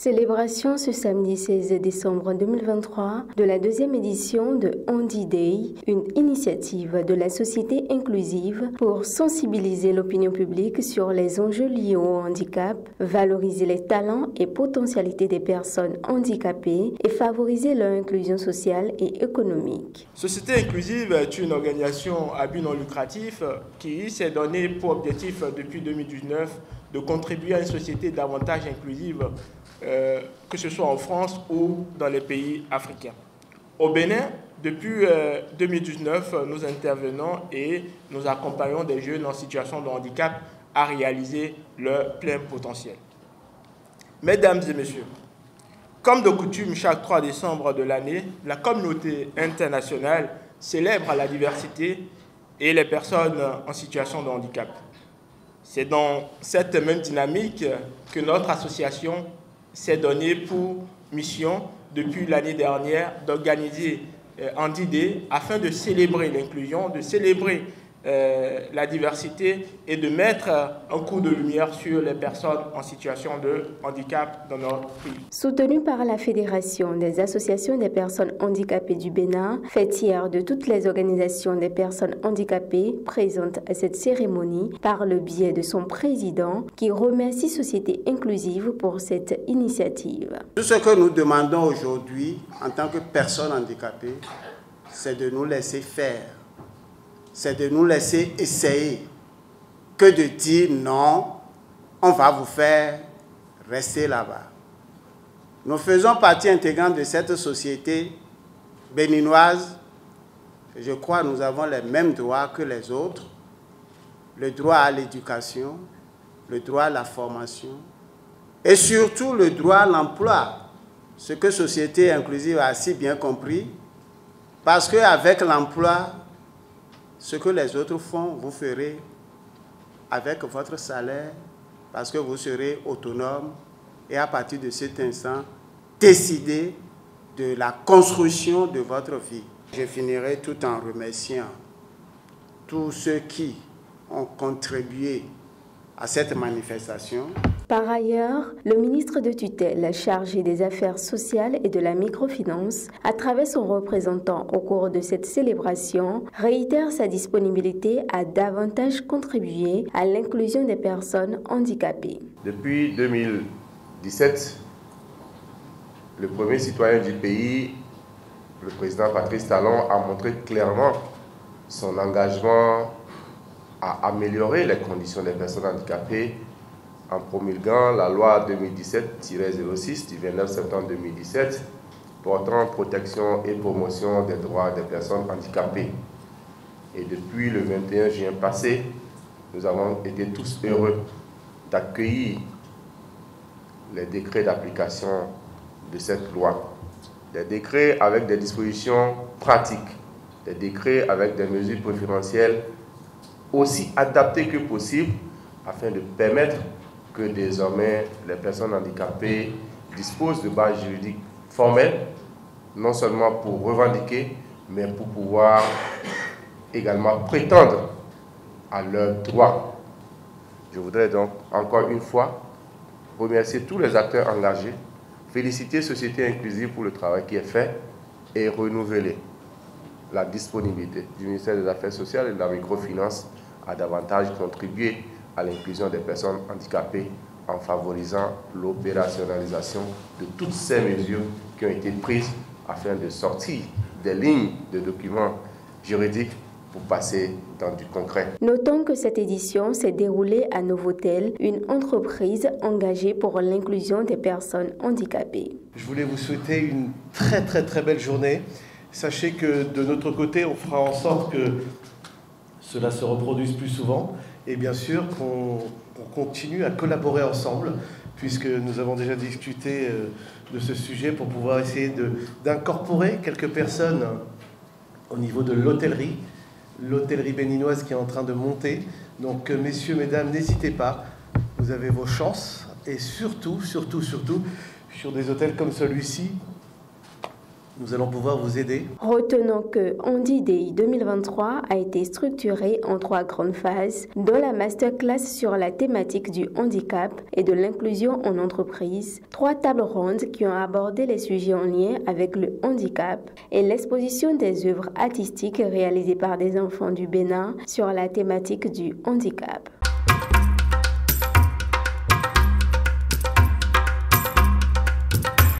Célébration ce samedi 16 décembre 2023 de la deuxième édition de Handi Day, une initiative de la société inclusive pour sensibiliser l'opinion publique sur les enjeux liés au handicap, valoriser les talents et potentialités des personnes handicapées et favoriser leur inclusion sociale et économique. Société inclusive est une organisation à but non lucratif qui s'est donné pour objectif depuis 2019 de contribuer à une société davantage inclusive, que ce soit en France ou dans les pays africains. Au Bénin, depuis 2019, nous intervenons et nous accompagnons des jeunes en situation de handicap à réaliser leur plein potentiel. Mesdames et messieurs, comme de coutume, chaque 3 décembre de l'année, la communauté internationale célèbre la diversité et les personnes en situation de handicap. C'est dans cette même dynamique que notre association s'est donnée pour mission, depuis l'année dernière, d'organiser Handi Day afin de célébrer l'inclusion, de célébrer la diversité et de mettre un coup de lumière sur les personnes en situation de handicap dans notre pays. Soutenu par la Fédération des associations des personnes handicapées du Bénin, fêtière de toutes les organisations des personnes handicapées présentes à cette cérémonie par le biais de son président qui remercie Société Inclusive pour cette initiative. Tout ce que nous demandons aujourd'hui en tant que personnes handicapées, c'est de nous laisser faire. C'est de nous laisser essayer, que de dire non, on va vous faire rester là-bas. Nous faisons partie intégrante de cette société béninoise. Je crois que nous avons les mêmes droits que les autres. Le droit à l'éducation, le droit à la formation et surtout le droit à l'emploi. Ce que Société Inclusive a si bien compris, parce qu'avec l'emploi, ce que les autres font, vous ferez avec votre salaire parce que vous serez autonome et à partir de cet instant, décider de la construction de votre vie. Je finirai tout en remerciant tous ceux qui ont contribué à cette manifestation. Par ailleurs, le ministre de tutelle chargé des Affaires sociales et de la microfinance, à travers son représentant au cours de cette célébration, réitère sa disponibilité à davantage contribuer à l'inclusion des personnes handicapées. Depuis 2017, le premier citoyen du pays, le président Patrice Talon, a montré clairement son engagement à améliorer les conditions des personnes handicapées en promulguant la loi 2017-06 du 29 septembre 2017 portant protection et promotion des droits des personnes handicapées. Et depuis le 21 juin passé, nous avons été tous heureux d'accueillir les décrets d'application de cette loi. Des décrets avec des dispositions pratiques, des décrets avec des mesures préférentielles aussi adaptées que possible afin de permettre que désormais les personnes handicapées disposent de bases juridiques formelles, non seulement pour revendiquer, mais pour pouvoir également prétendre à leurs droits. Je voudrais donc encore une fois remercier tous les acteurs engagés, féliciter Société Inclusive pour le travail qui est fait et renouveler la disponibilité du ministère des Affaires sociales et de la microfinance à davantage contribuer à l'inclusion des personnes handicapées en favorisant l'opérationnalisation de toutes ces mesures qui ont été prises afin de sortir des lignes de documents juridiques pour passer dans du concret. Notons que cette édition s'est déroulée à Novotel, une entreprise engagée pour l'inclusion des personnes handicapées. Je voulais vous souhaiter une très belle journée. Sachez que de notre côté, on fera en sorte que cela se reproduise plus souvent. Et bien sûr qu'on continue à collaborer ensemble, puisque nous avons déjà discuté de ce sujet pour pouvoir essayer d'incorporer quelques personnes au niveau de l'hôtellerie béninoise qui est en train de monter. Donc messieurs, mesdames, n'hésitez pas, vous avez vos chances. Et surtout, sur des hôtels comme celui-ci, nous allons pouvoir vous aider. Retenons que Handi Day 2023 a été structuré en 3 grandes phases, dont la masterclass sur la thématique du handicap et de l'inclusion en entreprise, 3 tables rondes qui ont abordé les sujets en lien avec le handicap et l'exposition des œuvres artistiques réalisées par des enfants du Bénin sur la thématique du handicap.